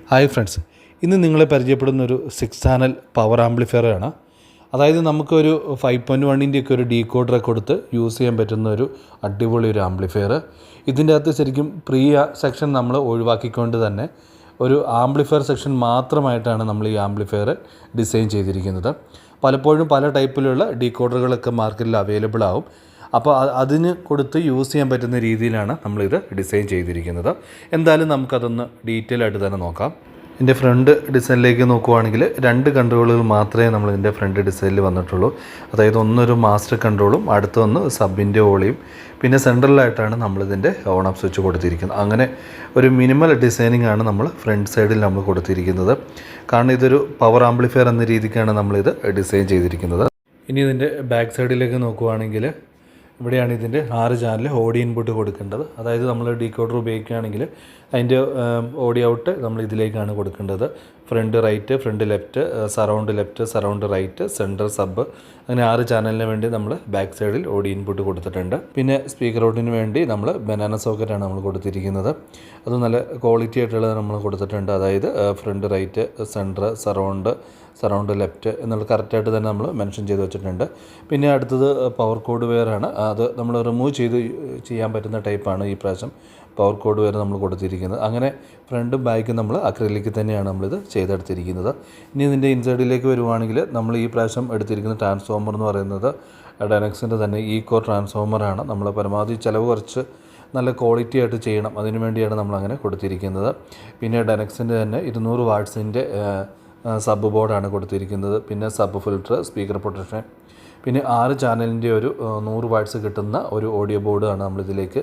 Hi friends, ഇന്ന് നിങ്ങളെ പരിചയപ്പെടുന്ന ഒരു 6 ചാനൽ പവർ ആംപ്ലിഫയറാണ്. അതായത് നമുക്കൊരു 5.1 ഒക്കെ ഒരു ഡീകോഡറെ കൊടുത്ത് യൂസ് ചെയ്യാൻ പറ്റുന്ന ഒരു അടിപൊളി ഒരു ആംപ്ലിഫയർ. ഇതിൻ്റെ അകത്ത് ശരിക്കും പ്രീ സെക്ഷൻ നമ്മൾ ഒഴിവാക്കിക്കൊണ്ട് തന്നെ ഒരു ആംപ്ലിഫയർ സെക്ഷൻ മാത്രമായിട്ടാണ് നമ്മൾ ഈ ആംപ്ലിഫയർ ഡിസൈൻ ചെയ്തിരിക്കുന്നത്. പലപ്പോഴും പല ടൈപ്പിലുള്ള ഡീകോഡറുകളൊക്കെ മാർക്കറ്റിൽ അവൈലബിൾ ആവും. അപ്പോൾ അതിന് കൊടുത്ത് യൂസ് ചെയ്യാൻ പറ്റുന്ന രീതിയിലാണ് നമ്മളിത് ഡിസൈൻ ചെയ്തിരിക്കുന്നത്. എന്തായാലും നമുക്കതൊന്ന് ഡീറ്റെയിൽ ആയിട്ട് തന്നെ നോക്കാം. ഇതിൻ്റെ ഫ്രണ്ട് ഡിസൈനിലേക്ക് നോക്കുവാണെങ്കിൽ 2 കൺട്രോളുകൾ മാത്രമേ നമ്മളിതിൻ്റെ ഫ്രണ്ട് ഡിസൈനിൽ വന്നിട്ടുള്ളൂ. അതായത് ഒന്നൊരു മാസ്റ്റർ കൺട്രോളും അടുത്തൊന്ന് സബിൻ്റെ ഓളിയും പിന്നെ സെൻട്രലായിട്ടാണ് നമ്മളിതിൻ്റെ ഓൺ ഓഫ് സ്വിച്ച് കൊടുത്തിരിക്കുന്നത്. അങ്ങനെ ഒരു മിനിമൽ ഡിസൈനിങ് ആണ് നമ്മൾ ഫ്രണ്ട് സൈഡിൽ നമ്മൾ കൊടുത്തിരിക്കുന്നത്. കാരണം ഇതൊരു പവർ ആംപ്ലിഫയർ എന്ന രീതിക്കാണ് നമ്മളിത് ഡിസൈൻ ചെയ്തിരിക്കുന്നത്. ഇനി ഇതിൻ്റെ ബാക്ക് സൈഡിലേക്ക് നോക്കുവാണെങ്കിൽ ഇവിടെയാണ് ഇതിൻ്റെ 6 ചാനൽ ഓഡിയോ ഇൻപുട്ട് കൊടുക്കേണ്ടത്. അതായത് നമ്മൾ ഡീകോഡർ ഉപയോഗിക്കുകയാണെങ്കിൽ അതിൻ്റെ ഓഡിയോ ഔട്ട് നമ്മൾ ഇതിലേക്കാണ് കൊടുക്കേണ്ടത്. Front right, front left, surround right, centre sub, അങ്ങനെ 6 ചാനലിന് വേണ്ടി നമ്മൾ ബാക്ക് സൈഡിൽ ഓഡിയോ ഇൻപുട്ട് കൊടുത്തിട്ടുണ്ട്. പിന്നെ സ്പീക്കർ ഔട്ടിന് വേണ്ടി നമ്മൾ ബനാന സോക്കറ്റാണ് നമ്മൾ കൊടുത്തിരിക്കുന്നത്. അത് നല്ല ക്വാളിറ്റി ആയിട്ടുള്ളത് നമ്മൾ കൊടുത്തിട്ടുണ്ട്. അതായത് front right, centre, surround left എന്നുള്ള കറക്റ്റായിട്ട് തന്നെ നമ്മൾ മെൻഷൻ ചെയ്ത് വെച്ചിട്ടുണ്ട്. പിന്നെ അടുത്തത് പവർ കോഡ് വെയറാണ്. അത് നമ്മൾ റിമൂവ് ചെയ്യാൻ പറ്റുന്ന ടൈപ്പാണ് ഈ പ്രാവശ്യം പവർ കോഡ് വെയർ നമ്മൾ കൊടുത്തിരിക്കുന്നത്. അങ്ങനെ ഫ്രണ്ടും ബാക്കും നമ്മൾ അക്രിലിക് തന്നെയാണ് നമ്മളിത് ചെയ്തെടുത്തിരിക്കുന്നത്. ഇനി ഇതിൻ്റെ ഇൻസൈഡിലേക്ക് വരുവാണെങ്കിൽ നമ്മൾ ഈ പ്രാവശ്യം എടുത്തിരിക്കുന്ന ട്രാൻസ്ഫോമർ എന്ന് പറയുന്നത് ഡയനക്സിൻ്റെ തന്നെ ഈക്കോ ട്രാൻസ്ഫോമറാണ്. നമ്മൾ പരമാവധി ചിലവ് കുറച്ച് നല്ല ക്വാളിറ്റി ആയിട്ട് ചെയ്യണം, അതിനു വേണ്ടിയാണ് നമ്മളങ്ങനെ കൊടുത്തിരിക്കുന്നത്. പിന്നെ ഡയനക്സിൻ്റെ തന്നെ 200 വാട്ട്സിൻ്റെ സബ് ബോർഡാണ് കൊടുത്തിരിക്കുന്നത്. പിന്നെ സബ് ഫിൽറ്റർ, സ്പീക്കർ പ്രൊട്ടക്ഷൻ, പിന്നെ 6 ചാനലിൻ്റെ ഒരു 100 വാട്ട്സ് കിട്ടുന്ന ഒരു ഓഡിയോ ബോർഡാണ് നമ്മളിതിലേക്ക്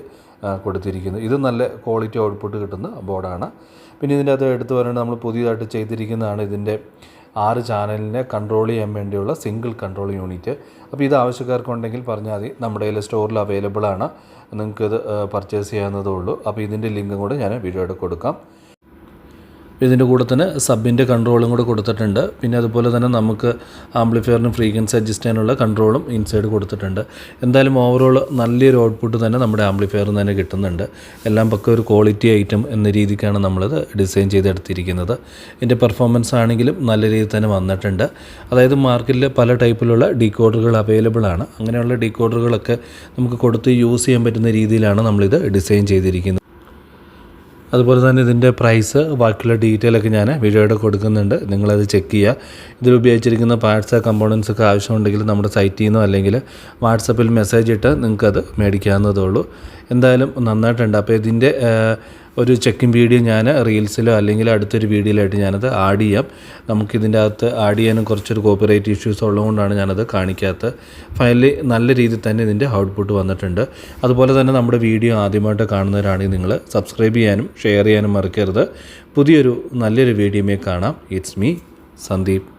കൊടുത്തിരിക്കുന്നത്. ഇത് നല്ല ക്വാളിറ്റി ഔട്ട്പുട്ട് കിട്ടുന്ന ബോർഡാണ്. പിന്നെ ഇതിൻ്റെ അകത്ത് എടുത്തു പറയേണ്ടത് നമ്മൾ പുതിയതായിട്ട് ചെയ്തിരിക്കുന്നതാണ് ഇതിൻ്റെ 6 ചാനലിനെ കൺട്രോൾ ചെയ്യാൻ വേണ്ടിയുള്ള സിംഗിൾ കൺട്രോൾ യൂണിറ്റ്. അപ്പോൾ ഇത് ആവശ്യക്കാർക്കുണ്ടെങ്കിൽ പറഞ്ഞാൽ മതി, നമ്മുടെ കയ്യിൽ സ്റ്റോറിൽ അവൈലബിൾ ആണ്, നിങ്ങൾക്കിത് പർച്ചേസ് ചെയ്യാവുന്നതേ ഉള്ളൂ. അപ്പോൾ ഇതിൻ്റെ ലിങ്കും കൂടെ ഞാൻ വീഡിയോയുടെ കൊടുക്കാം. ഇതിൻ്റെ കൂടെ തന്നെ സബിൻ്റെ കൺട്രോളും കൂടെ കൊടുത്തിട്ടുണ്ട്. പിന്നെ അതുപോലെ തന്നെ നമുക്ക് ആംപ്ലിഫയറിന് ഫ്രീക്വൻസി അഡ്ജസ്റ്റ് ചെയ്യാനുള്ള കൺട്രോളും ഇൻസൈഡ് കൊടുത്തിട്ടുണ്ട്. എന്തായാലും ഓവറോൾ നല്ലൊരു ഔട്ട്പുട്ട് തന്നെ നമ്മുടെ ആംപ്ലിഫയറിന് തന്നെ കിട്ടുന്നുണ്ട്. എല്ലാം പക്ക ഒരു ക്വാളിറ്റി ഐറ്റം എന്ന രീതിക്കാണ് നമ്മളിത് ഡിസൈൻ ചെയ്തെടുത്തിരിക്കുന്നത്. ഇതിൻ്റെ പെർഫോമൻസ് ആണെങ്കിലും നല്ല രീതിയിൽ തന്നെ വന്നിട്ടുണ്ട്. അതായത് മാർക്കറ്റിൽ പല ടൈപ്പിലുള്ള ഡീകോഡറുകൾ അവൈലബിൾ ആണ്. അങ്ങനെയുള്ള ഡീകോഡറുകളൊക്കെ നമുക്ക് കൊടുത്ത് യൂസ് ചെയ്യാൻ പറ്റുന്ന രീതിയിലാണ് നമ്മളിത് ഡിസൈൻ ചെയ്തിരിക്കുന്നത്. അതുപോലെ തന്നെ ഇതിൻ്റെ പ്രൈസ്, ബാക്കിയുള്ള ഡീറ്റെയിലൊക്കെ ഞാൻ വീഡിയോയുടെ കൊടുക്കുന്നുണ്ട്, നിങ്ങളത് ചെക്ക് ചെയ്യുക. ഇതിൽ ഉപയോഗിച്ചിരിക്കുന്ന പാർട്സ്, കമ്പോണൻസ് ഒക്കെ ആവശ്യമുണ്ടെങ്കിൽ നമ്മുടെ സൈറ്റിൽ നിന്നോ അല്ലെങ്കിൽ വാട്സപ്പിൽ മെസ്സേജ് ഇട്ട് നിങ്ങൾക്കത് മേടിക്കാവുന്നതേ ഉള്ളൂ. എന്തായാലും നന്നായിട്ടുണ്ട്. അപ്പോൾ ഇതിൻ്റെ ഒരു ചെക്കിംഗ് വീഡിയോ ഞാൻ റീൽസിലോ അല്ലെങ്കിൽ അടുത്തൊരു വീഡിയോയിലായിട്ട് ഞാനത് ആഡ് ചെയ്യാം. നമുക്കിതിൻ്റെ അകത്ത് ആഡ് ചെയ്യാനും കുറച്ചൊരു കോപ്പിറൈറ്റ് ഇഷ്യൂസ് ഉള്ളതുകൊണ്ടാണ് ഞാനത് കാണിക്കാത്തത്. ഫൈനലി നല്ല രീതിയിൽ തന്നെ ഇതിൻ്റെ ഔട്ട്പുട്ട് വന്നിട്ടുണ്ട്. അതുപോലെ തന്നെ നമ്മുടെ വീഡിയോ ആദ്യമായിട്ട് കാണുന്നവരാണെങ്കിൽ നിങ്ങൾ സബ്സ്ക്രൈബ് ചെയ്യാനും ഷെയർ ചെയ്യാനും മറക്കരുത്. പുതിയൊരു നല്ലൊരു വീഡിയോയിൽ കാണാം. It's me Sandeep.